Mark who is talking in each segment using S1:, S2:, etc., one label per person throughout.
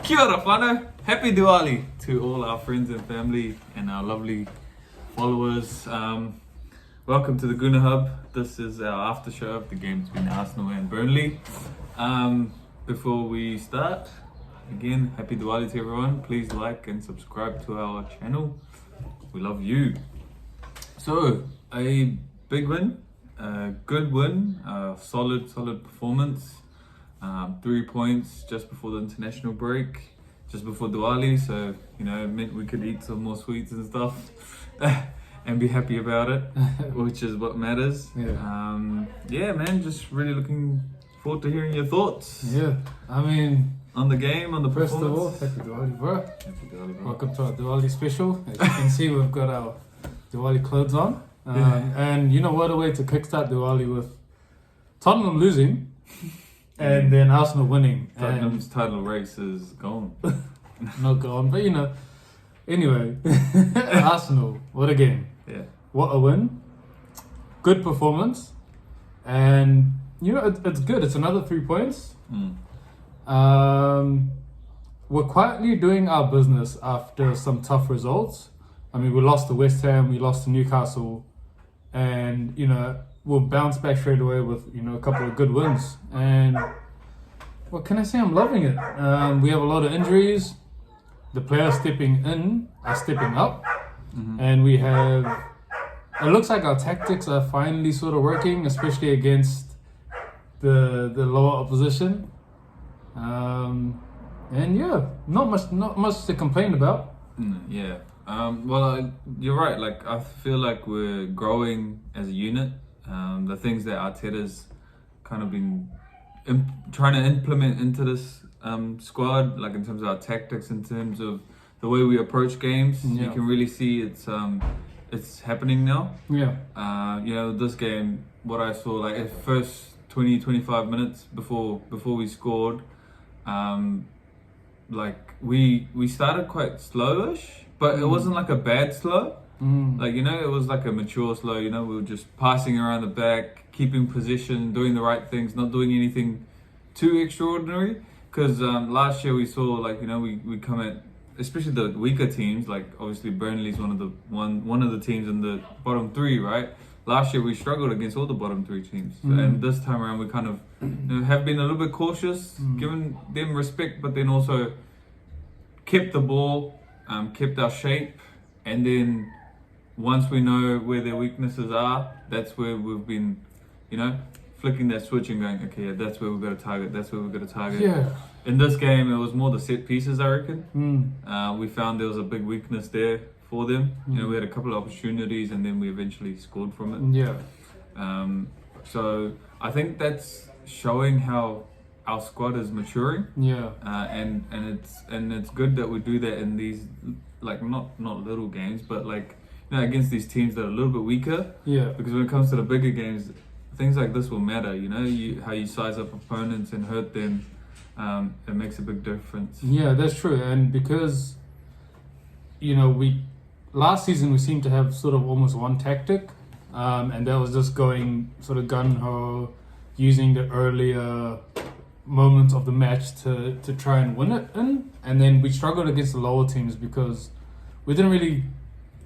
S1: Kia ora whānau. Happy Diwali to all our friends and family and our lovely followers. Welcome to the Guna Hub. This is our after show of the game between Arsenal and Burnley. Before we start, again, happy Diwali to everyone. Please like and subscribe to our channel. We love you. So, a big win, a good win, a solid performance. 3 points just before the international break, just before Diwali, so it meant we could eat some more sweets and stuff and be happy about it, which is what matters. Yeah, man, just really looking forward to hearing your thoughts.
S2: Yeah, I mean,
S1: on the game, on the
S2: first
S1: performance.
S2: of all, happy Diwali, bro.
S1: Happy Diwali, bro.
S2: Welcome to our Diwali special. As you can see, we've got our Diwali clothes on. And what a way to kickstart Diwali with Tottenham losing. And then Arsenal winning.
S1: Tottenham's title race is gone.
S2: Not gone, but anyway, Arsenal, what a game.
S1: Yeah.
S2: What a win. Good performance. And, it's good. It's another 3 points. We're quietly doing our business after some tough results. I mean, we lost to West Ham, we lost to Newcastle, and, we'll bounce back straight away with, a couple of good wins. And what can I say? I'm loving it. We have a lot of injuries. The players stepping in are stepping up. And we have, it looks like our tactics are finally sort of working, especially against the lower opposition. And yeah, not much to complain about.
S1: Yeah. Well, you're right. Like, I feel like we're growing as a unit. The things that Arteta's kind of been trying to implement into this squad, like in terms of our tactics, in terms of the way we approach games, you can really see it's happening now.
S2: Yeah.
S1: This game, what I saw, like at first 20-25 minutes before we scored, like we started quite slowish, but it wasn't like a bad slow. Like, it was like a mature slow, we were just passing around the back, keeping position, doing the right things, not doing anything too extraordinary. Because last year we saw, like, we come at, especially the weaker teams, like obviously Burnley's one of the teams in the bottom three, right? Last year we struggled against all the bottom three teams. And this time around we kind of have been a little bit cautious, given them respect, but then also kept the ball, kept our shape, and then once we know where their weaknesses are, that's where we've been, flicking that switch and going, okay, yeah, that's where we've got to target, that's where we've got to target.
S2: Yeah.
S1: In this game, it was more the set pieces, I reckon. We found there was a big weakness there for them. We had a couple of opportunities and then we eventually scored from it.
S2: Yeah.
S1: So I think that's showing how our squad is maturing.
S2: Yeah.
S1: And it's good that we do that in these, like, not little games, but like, against these teams that are a little bit weaker.
S2: Yeah.
S1: Because when it comes to the bigger games, things like this will matter. How you size up opponents and hurt them, it makes a big difference.
S2: Yeah, that's true. And because, last season we seemed to have sort of almost one tactic, and that was just going sort of gun-ho, using the earlier moments of the match to try and win it in. And then we struggled against the lower teams because we didn't really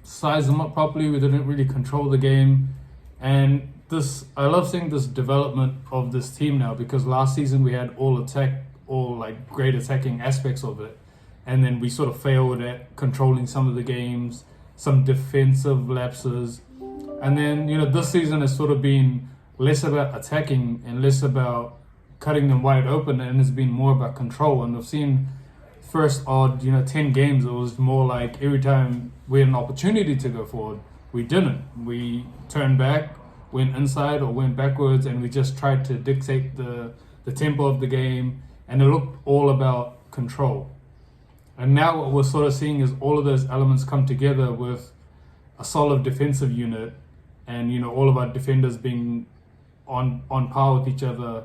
S2: size them up properly, we didn't really control the game. And I love seeing this development of this team now, because last season we had all like great attacking aspects of it, and then we sort of failed at controlling some of the games, some defensive lapses. And then this season has sort of been less about attacking and less about cutting them wide open, and it's been more about control. And we've seen first 10 games, it was more like every time we had an opportunity to go forward, we didn't. We turned back, went inside or went backwards, and we just tried to dictate the tempo of the game, and it looked all about control. And now what we're sort of seeing is all of those elements come together with a solid defensive unit, and all of our defenders being on par with each other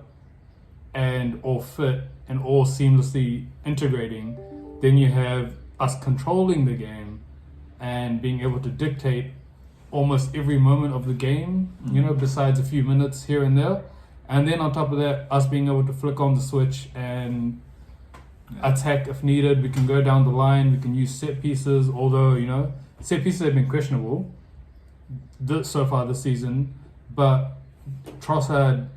S2: and all fit and all seamlessly integrating. Then you have us controlling the game and being able to dictate almost every moment of the game, besides a few minutes here and there. And then on top of that, us being able to flick on the switch and attack if needed. We can go down the line. We can use set pieces. Although set pieces have been questionable so far this season, but Trossard.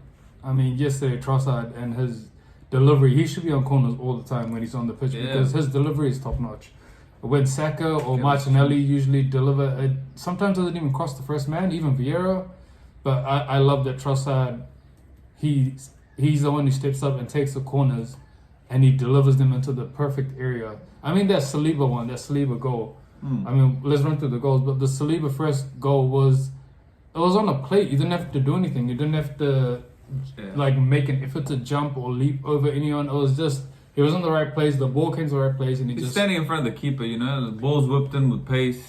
S2: I mean, yesterday Trossard and his delivery. He should be on corners all the time when he's on the pitch because his delivery is top notch. When Saka or Martinelli usually deliver, it sometimes doesn't even cross the first man, even Vieira. But I love that Trossard. He's the one who steps up and takes the corners, and he delivers them into the perfect area. I mean, that Saliba goal. I mean, let's run through the goals. But the Saliba first goal was on a plate. You didn't have to do anything. You didn't have to make an effort to jump or leap over anyone. It was just. He was in the right place, the ball came to the right place, and
S1: he's standing in front of the keeper, the ball's whipped in with pace,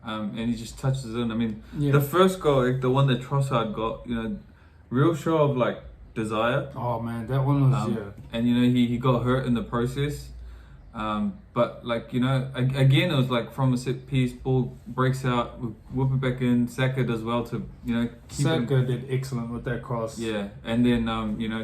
S1: and he just touches in. I mean, the first goal, the one that Trossard got, real show of desire.
S2: Oh man, that one was
S1: And he got hurt in the process. But again, it was from a set piece, ball breaks out, we whip it back in. Saka does well to
S2: Saka did excellent with that cross.
S1: Yeah, and then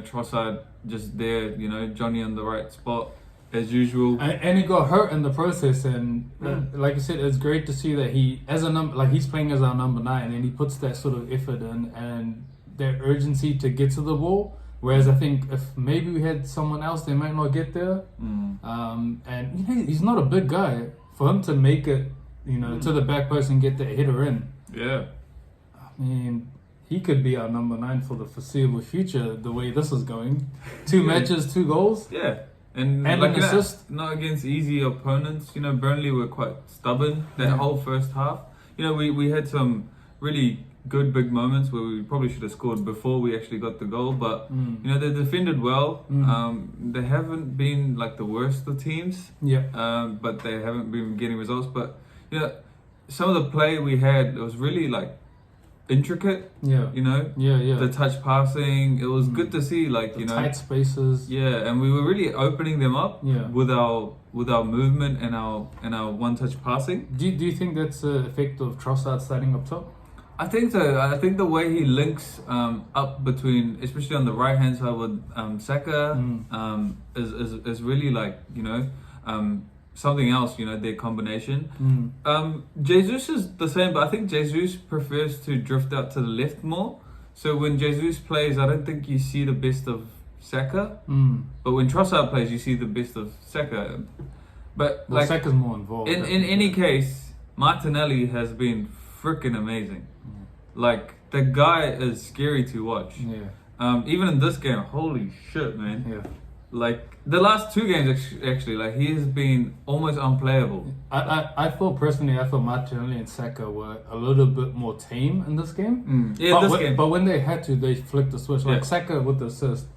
S1: Trossard just there, Johnny on the right spot as usual.
S2: And he got hurt in the process, and like I said, it's great to see that he he's playing as our number 9, and he puts that sort of effort in and that urgency to get to the ball. Whereas I think if maybe we had someone else, they might not get there. And he's not a big guy. For him to make it, to the back post and get that header in.
S1: Yeah.
S2: I mean, he could be our number 9 for the foreseeable future. The way this is going, 2 matches, 2 goals.
S1: Yeah. And
S2: an assist.
S1: Not against easy opponents. Burnley were quite stubborn that whole first half. We had some really good big moments where we probably should have scored before we actually got the goal, but they defended well. They haven't been the worst of teams, but they haven't been getting results. But some of the play we had, it was really intricate. The touch passing, it was good to see.
S2: Tight spaces.
S1: Yeah, and we were really opening them up with our movement and our one touch passing.
S2: Do you think that's an effect of Trossard starting up top?
S1: I think so. I think the way he links up between, especially on the right hand side with Saka, is really something else. Their combination. Jesus is the same, but I think Jesus prefers to drift out to the left more. So when Jesus plays, I don't think you see the best of Saka. But when Trossard plays, you see the best of Saka. But
S2: Saka's more involved.
S1: In any case, Martinelli has been freaking amazing. The guy is scary to watch. Even in this game, holy shit, man. The last 2 games actually, he has been almost unplayable.
S2: I thought Martinelli and Saka were a little bit more tame in this game.
S1: Game.
S2: But when they had to, they flicked the switch. Saka with the assist.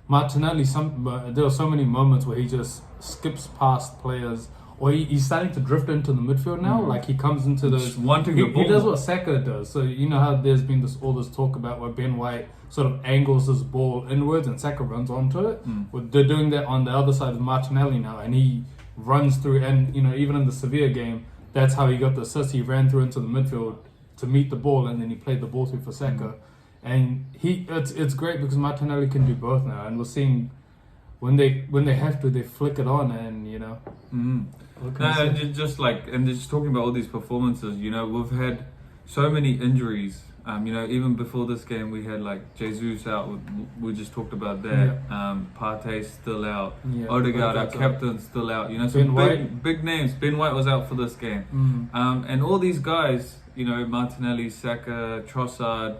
S2: Martinelli, there were so many moments where he just skips past players. Or he's starting to drift into the midfield now. He comes into those. He does what Saka does. So how there's been all this talk about where Ben White sort of angles his ball inwards and Saka runs onto it. Well, they're doing that on the other side of Martinelli now, and he runs through. And even in the Sevilla game, that's how he got the assist. He ran through into the midfield to meet the ball, and then he played the ball through for Saka. And it's great because Martinelli can do both now, and we're seeing when they have to, they flick it on, and
S1: and just talking about all these performances, we've had so many injuries. Even before this game, we had Jesus out. We just talked about that. Partey's still out. Odegaard, our captain, still out. Some big names. Ben White was out for this game. And all these guys, Martinelli, Saka, Trossard,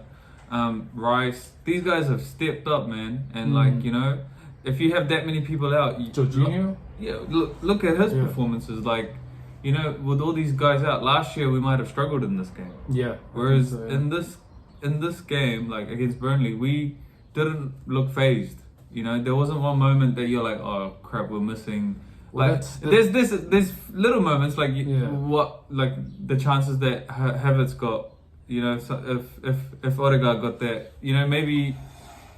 S1: Rice. These guys have stepped up, man. And if you have that many people out,
S2: Jorginho.
S1: Look at his performances. With all these guys out, last year we might have struggled in this game. Whereas in this game, against Burnley, we didn't look phased. There wasn't one moment that you're oh crap, we're missing. There's little moments the chances that Havertz got. So if Odegaard got that, maybe.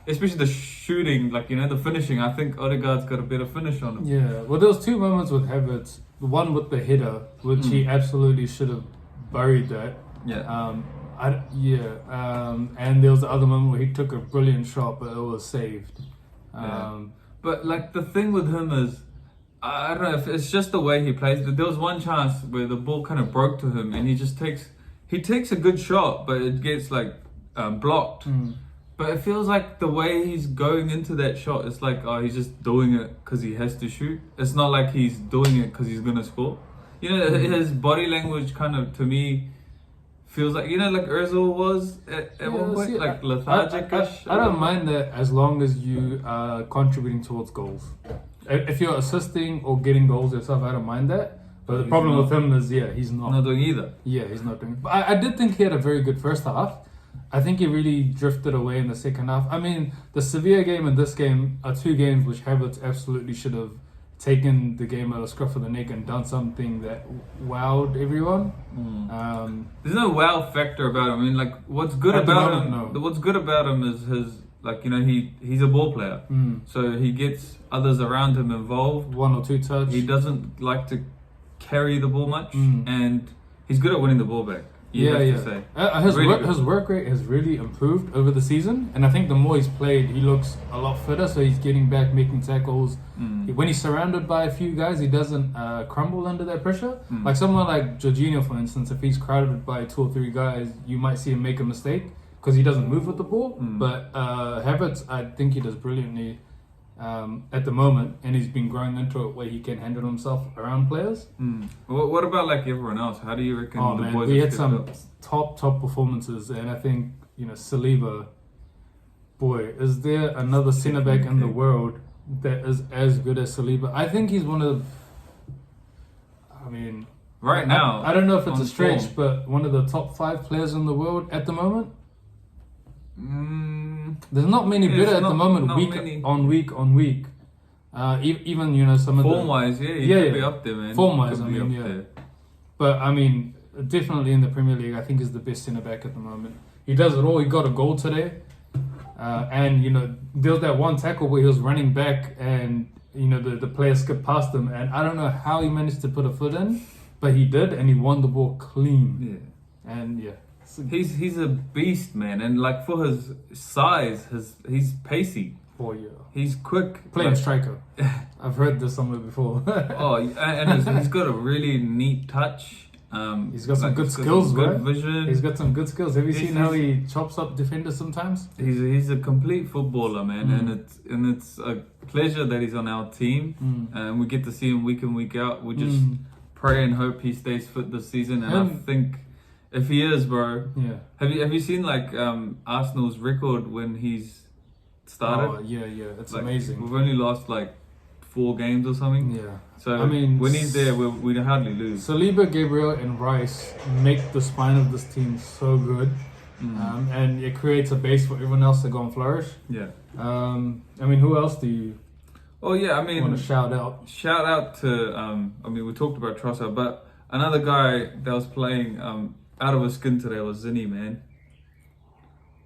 S1: Especially the shooting, the finishing. I think Odegaard's got a better finish on him.
S2: Yeah, well, there was 2 moments with Havertz. The one with the header, which he absolutely should have buried that. And there was the other moment where he took a brilliant shot, but it was saved.
S1: But the thing with him is, I don't know if it's just the way he plays. There was one chance where the ball kind of broke to him, and he takes a good shot, but it gets like blocked. But it feels like the way he's going into that shot, it's like, oh, he's just doing it because he has to shoot. It's not like he's doing it because he's gonna score. You know, his body language kind of, to me, feels like, you know, like Ozil was at one point, like lethargic-ish.
S2: I don't mind that as long as you are contributing towards goals. If you're assisting or getting goals yourself, I don't mind that. But the problem with him is, he's not
S1: doing either.
S2: Yeah, he's not doing it. But I did think he had a very good first half. I think he really drifted away in the second half. I mean, the Sevilla game and this game are two games which Havertz absolutely should have taken the game out of scruff of the neck and done something that wowed everyone.
S1: There's no wow factor about him. I mean, like, what's good about him is his, like, you know, he's a ball player. So he gets others around him involved.
S2: One or two touch.
S1: He doesn't like to carry the ball much, and he's good at winning the ball back.
S2: His work rate has really improved over the season, and I think the more he's played, he looks a lot fitter. So he's getting back, making tackles. When he's surrounded by a few guys, he doesn't crumble under that pressure. Like someone like Jorginho, for instance, if he's crowded by 2 or 3 guys, you might see him make a mistake because he doesn't move with the ball. But Havertz, I think he does brilliantly at the moment, and he's been growing into it where he can handle himself around players.
S1: What about like everyone else? How do you reckon the boys
S2: we had some top performances, and I think, you know, Saliba, boy, is there another centre back in the world that is as good as Saliba? I think he's one of,
S1: now,
S2: I don't know if it's a stretch, but one of the top 5 players in the world at the moment. There's not many better at the moment, week on week. Even, you know, some of the
S1: form-wise, he could be up there, man.
S2: Form-wise, But I mean, definitely in the Premier League, I think he's the best centre back at the moment. He does it all. He got a goal today, and you know, there was that one tackle where he was running back, and you know, the player skipped past him, and I don't know how he managed to put a foot in, but he did, and he won the ball clean. And
S1: he's a beast, man, and like for his size, he's pacey. He's quick.
S2: Playing striker. I've heard this somewhere before.
S1: and he's got a really neat touch.
S2: He's got some good skills,
S1: good vision.
S2: He's got some good skills. Have you seen how he chops up defenders sometimes?
S1: He's a complete footballer, man, and it's a pleasure that he's on our team, and we get to see him week in, week out. We just pray and hope he stays fit this season, and I think if he is, bro. Have you seen like Arsenal's record when he's started?
S2: It's like, amazing.
S1: We've only lost like 4 games or something. So I mean, when he's there, we hardly lose.
S2: Saliba, Gabriel, and Rice make the spine of this team so good, and it creates a base for everyone else to go and flourish. I mean, who else do you? Want to shout out?
S1: Shout out to we talked about Trossard, but another guy that was playing out of his skin today was Zinni, man.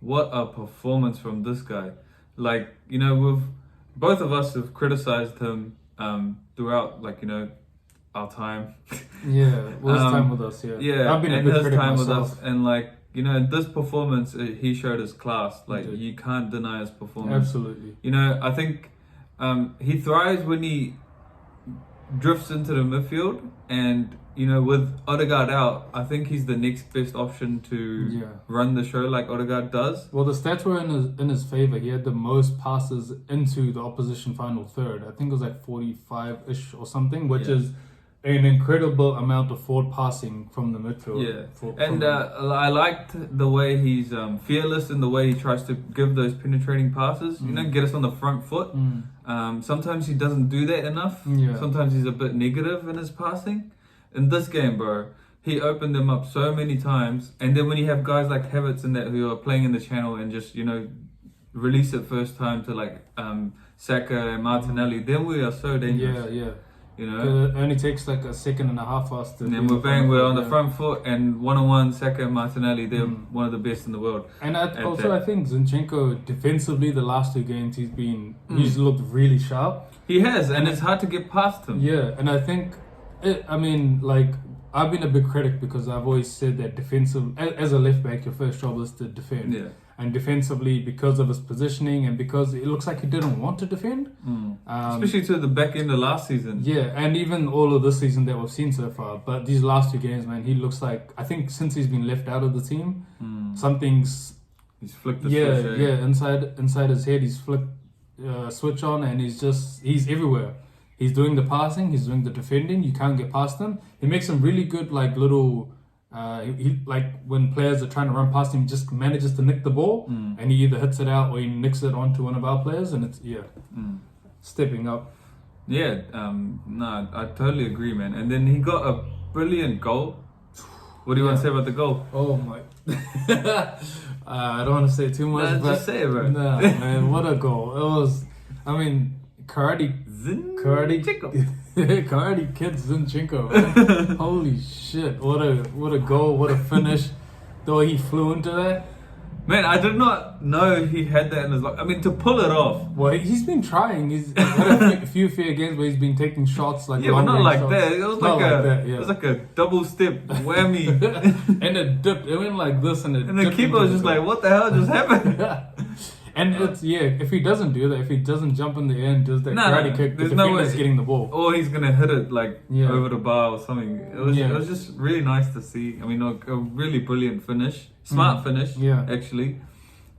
S1: What a performance from this guy! Like, you know, both of us have criticized him throughout, like, you know, our time.
S2: His time with us. I've been a big critic myself.
S1: And like, you know, in this performance, he showed his class. Like, you can't deny his performance.
S2: Absolutely.
S1: You know, I think he thrives when he drifts into the midfield, and you know, with Odegaard out, I think he's the next best option to run the show like Odegaard does.
S2: Well, the stats were in his favor. He had the most passes into the opposition final third. I think it was like 45-ish or something, which is an incredible amount of forward passing from the midfield.
S1: I liked the way he's fearless in the way he tries to give those penetrating passes. You know, get us on the front foot. Sometimes he doesn't do that enough. Sometimes he's a bit negative in his passing. In this game, bro, he opened them up so many times, and then when you have guys like Havertz and that who are playing in the channel and just, you know, release it first time to like Saka and Martinelli, then we are so dangerous. You know,
S2: it only takes like a second and a half for us to.
S1: And then we're on the front foot, and 1-on-1, Saka and Martinelli, they're one of the best in the world.
S2: And I think Zinchenko defensively, the last 2 games he's looked really sharp.
S1: He has, and it's hard to get past him.
S2: And I think. I've been a big critic because I've always said that defensive, as a left back, your first job is to defend. and defensively because of his positioning and because it looks like he didn't want to defend.
S1: Especially to the back end of last season.
S2: Yeah, and even all of this season that we've seen so far. But these last 2 games, man, he looks like, I think since he's been left out of the team, something's...
S1: He's flipped the switch.
S2: Inside his head, he's flipped switch on, and he's everywhere. He's doing the passing, he's doing the defending. You can't get past him. He makes some really good like little. He like when players are trying to run past him, he just manages to nick the ball, and he either hits it out or he nicks it onto one of our players, and it's stepping up.
S1: Yeah, no, I totally agree, man. And then he got a brilliant goal. What do you want to say about the goal?
S2: Oh my! I don't want to say too much.
S1: Nah, just say it, bro.
S2: Nah, man, what a goal! It was. I mean, Karate Kid Zinchenko. Holy shit! What a goal! What a finish! The way he flew into that.
S1: Man, I did not know he had that in his life. I mean, to pull it off.
S2: Well, he's been trying. He's had a few fair games where he's been taking shots like
S1: but not like
S2: shots.
S1: that. It was it was like a double step whammy,
S2: and it dipped. It went like this, and
S1: the keeper was just like, "What the hell just happened?"
S2: And it's if he doesn't do that, if he doesn't jump in the air and does that karate kick, the defender's getting the ball.
S1: Or he's gonna hit it like over the bar or something. It was just really nice to see. I mean, a really brilliant finish, smart finish, actually.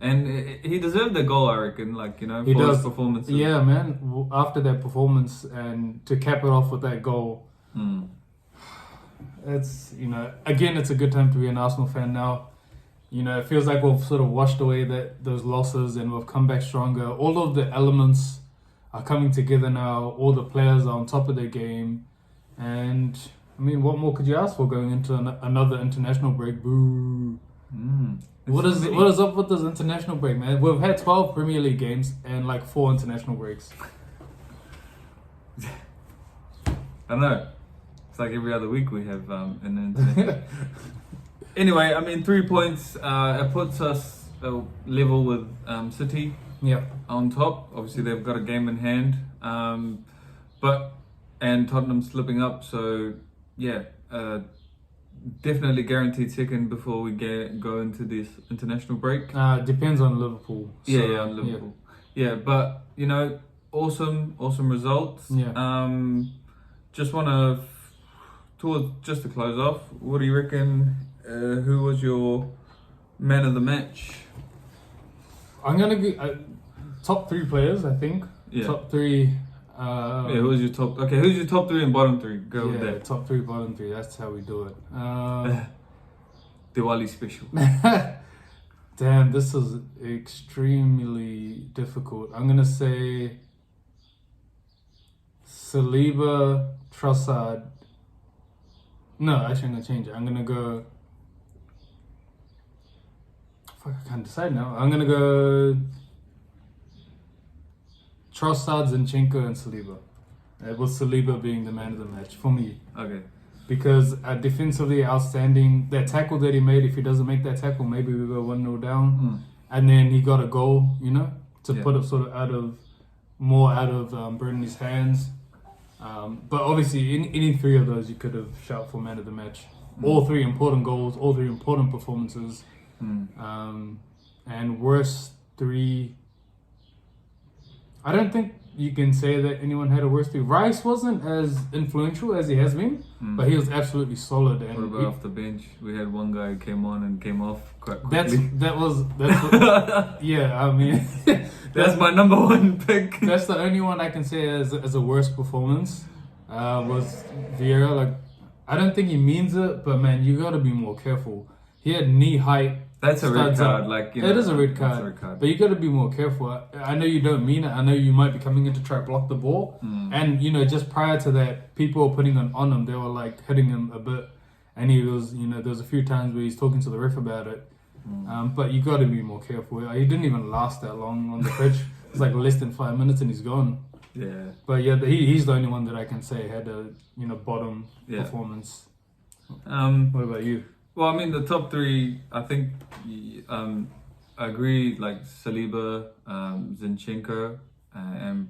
S1: And he deserved the goal, I reckon. Like for his performance.
S2: Yeah, man. After that performance, and to cap it off with that goal, it's again, it's a good time to be an Arsenal fan now. It feels like we've sort of washed away those losses and we've come back stronger. All of the elements are coming together now. All the players are on top of their game. And, I mean, what more could you ask for going into another international break? Boo. What is up with this international break, man? We've had 12 Premier League games and like 4 international breaks.
S1: I know. It's like every other week we have an international. Anyway, I mean, 3 points. It puts us level with City.
S2: Yeah.
S1: On top. Obviously, they've got a game in hand. And Tottenham slipping up. So yeah, definitely guaranteed second before we go into this international break.
S2: Depends on Liverpool. So,
S1: yeah, on Liverpool. Yeah, but awesome results.
S2: Yeah.
S1: Just want to close off. What do you reckon? Who was your man of the match?
S2: I'm gonna be top 3 players, I think.
S1: Yeah.
S2: Top 3.
S1: Who's your top? Okay, who's your top 3 and bottom 3? Go with that.
S2: Top 3, bottom 3. That's how we do it.
S1: Diwali special.
S2: Damn, this is extremely difficult. I'm gonna say Saliba, Trossard. No, actually, I'm gonna change it. I'm gonna go. Fuck, I can't decide now. I'm gonna go Trossard, Zinchenko, and Saliba. With Saliba being the man of the match for me.
S1: Okay.
S2: Because defensively outstanding. That tackle that he made, if he doesn't make that tackle, maybe we go 1-0 down. And then he got a goal, to put it sort of out of Burnley's hands. But obviously, in any 3 of those, you could have shouted for man of the match. All 3 important goals, all 3 important performances. And worst 3. I don't think you can say that anyone had a worst 3. Rice wasn't as influential as he has been, but he was absolutely solid. And
S1: what about off the bench? We had one guy who came on and came off quite quickly.
S2: Yeah, I mean,
S1: that's my number 1 pick.
S2: That's the only one I can say as a worst performance. Was Vieira. Like, I don't think he means it, but man, you got to be more careful. He had knee height.
S1: That's a red card.
S2: It is a red card. But you got to be more careful. I know you don't mean it. I know you might be coming in to try to block the ball. And just prior to that, people were putting it on him. They were like hitting him a bit, and he was, there was a few times where he's talking to the ref about it. But you got to be more careful. He didn't even last that long on the pitch. It's like less than 5 minutes, and he's gone.
S1: Yeah.
S2: But yeah, he's the only one that I can say had a bottom performance. What about you?
S1: Well, I mean, the top 3, I think, I agree, like Saliba, Zinchenko, and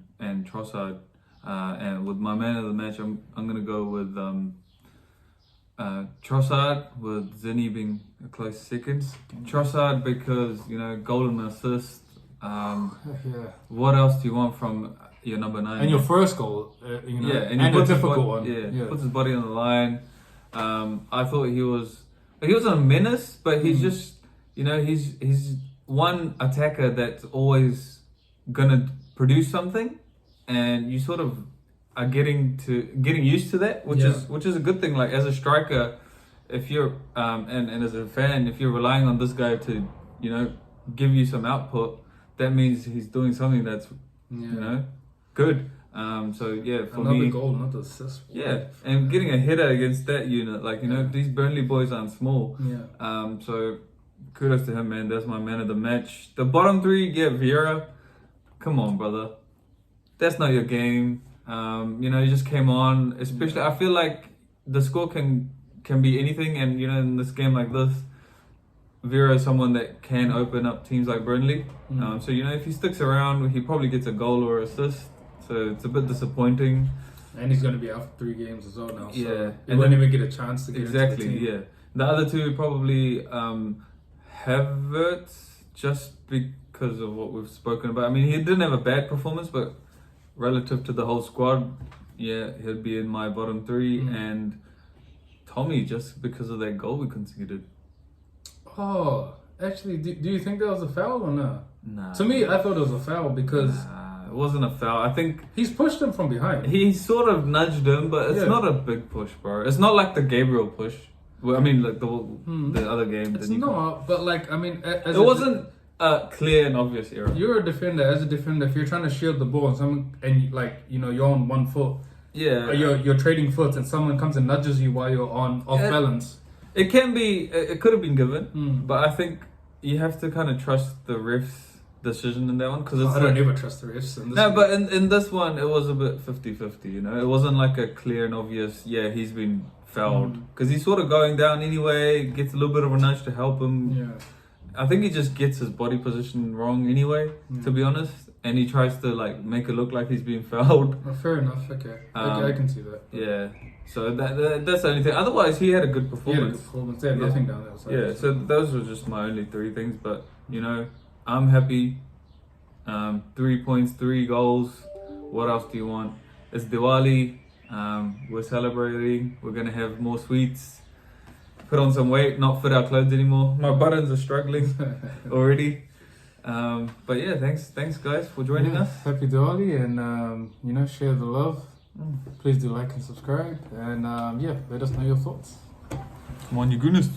S1: Trossard. And with my man of the match, I'm going to go with Trossard, with Zinni being a close second. Trossard because, goal and assist.
S2: Yeah.
S1: What else do you want from your number 9?
S2: And your first goal,
S1: and
S2: a
S1: puts his
S2: difficult
S1: body-
S2: one.
S1: Yeah, puts his body on the line. I thought he was a menace, but he's just, he's one attacker that's always gonna produce something, and you sort of are getting used to that, which is a good thing. Like as a striker, if you're and as a fan, if you're relying on this guy to, give you some output, that means he's doing something that's good. So yeah, for
S2: another
S1: me,
S2: goal, not assist.
S1: yeah, and getting a header against that unit, these Burnley boys aren't small.
S2: Yeah.
S1: So kudos to him, man. That's my man of the match. The bottom 3, Vieira. Come on, brother. That's not your game. He just came on. Especially, I feel like the score can be anything, and in this game like this, Vieira is someone that can open up teams like Burnley. So if he sticks around, he probably gets a goal or assist. So it's a bit disappointing.
S2: And he's going to be out for 3 games as well now. So
S1: Yeah,
S2: he won't even get a chance to get
S1: exactly.
S2: into the team.
S1: Yeah, the other 2 probably Havertz, just because of what we've spoken about. I mean, he didn't have a bad performance, but relative to the whole squad, yeah, he'll be in my bottom 3. And Tommy, just because of that goal we conceded.
S2: Oh, actually, do you think that was a foul or not?
S1: Nah.
S2: To me, I thought it was a foul because
S1: It wasn't a foul. I think
S2: he's pushed him from behind.
S1: he sort of nudged him, but it's not a big push, bro. It's not like the Gabriel push. Well, I mean, like the other game.
S2: It's not, but
S1: It wasn't a clear and obvious error.
S2: You're a defender. As a defender, if you're trying to shield the ball and you're on one foot,
S1: Yeah,
S2: you're trading foot, and someone comes and nudges you while you're off balance.
S1: It can be. It could have been given, but I think you have to kind of trust the ref's decision in that one because
S2: I don't ever trust the refs. In this
S1: no, but in this one, it was a bit 50-50, It wasn't like a clear and obvious, he's been fouled. Because he's sort of going down anyway, gets a little bit of a nudge to help him.
S2: Yeah.
S1: I think he just gets his body position wrong anyway, to be honest. And he tries to make it look like he's being fouled.
S2: Well, fair enough, okay. I can see that.
S1: Yeah. So that's the only thing. Otherwise, he had a good performance.
S2: They had nothing down there. So
S1: Yeah, so those were just my only 3 things. But, I'm happy. 3 points, 3 goals. What else do you want? It's Diwali. We're celebrating. We're going to have more sweets. Put on some weight, not fit our clothes anymore. My buttons are struggling already. But yeah, thanks guys for joining us.
S2: Happy Diwali, and share the love. Please do like and subscribe, and let us know your thoughts.
S1: Come on, you goodness.